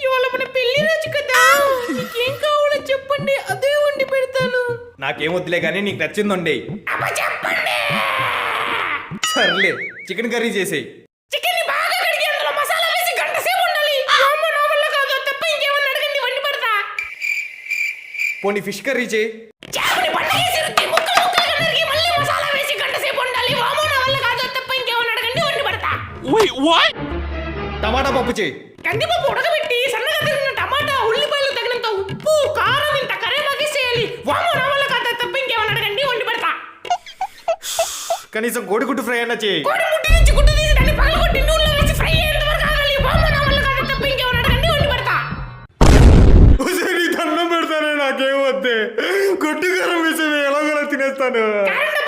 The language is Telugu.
ఇవాళ మన పెళ్లి రోజు కదా, మీకేం కావాలో చెప్పండి, అదే వండి పెడతాను. నాకేం వద్దులే కానీ నీకు నచ్చిందండి. చెప్పండి. సర్లే చికెన్ కర్రీ చేసేయి. చికెన్ బాగా కడిగి అందులో మసాలా వేసి గంట సేపు ఉండాలి. అమ్మ నా వల్ల కాదు, తప్ప ఇంకేమన్నా అడగండి వండి పెడతా. పోనీ ఫిష్ కర్రీ చేయి. చేపని పండగేసి రుద్ది ముక్కలు ముక్కలుగా నరికి మళ్ళీ మసాలా వేసి గంట సేపు ఉండాలి. అమ్మ నా వల్ల కాదు, తప్ప ఇంకేమన్నా అడగండి వండి పెడతా. టమాటా పప్పు చేయి. కందిపప్పు ఉడకబెట్టి సన్నగా తరిగిన టమాటా, ఉల్లిపాయలు తగినంత ఉప్పు, కారం, ఇంత కరేపాకేసి చేయాలి. వామో నా వల్ల కాదు, తప్ప ఇంకేమన్నా అడగండి వండి పెడతా. కనీసం కోడిగుడ్డు ఫ్రై అన్నా చేయి. కోడి ముట్టి నుంచి గుడ్డు తీసి దాన్ని పగలగొట్టి నూనెలో వేసి ఫ్రై అయ్యేంత వరకు ఆగాలి. వామో నా వల్ల కాదు, తప్ప ఇంకేమన్నా అడగండి వండి పెడతా. దండం పెడతానే, నాకేం వద్దే. గొడ్డు కారం వేసి ఎలాగోలా తినేస్తాను. కారం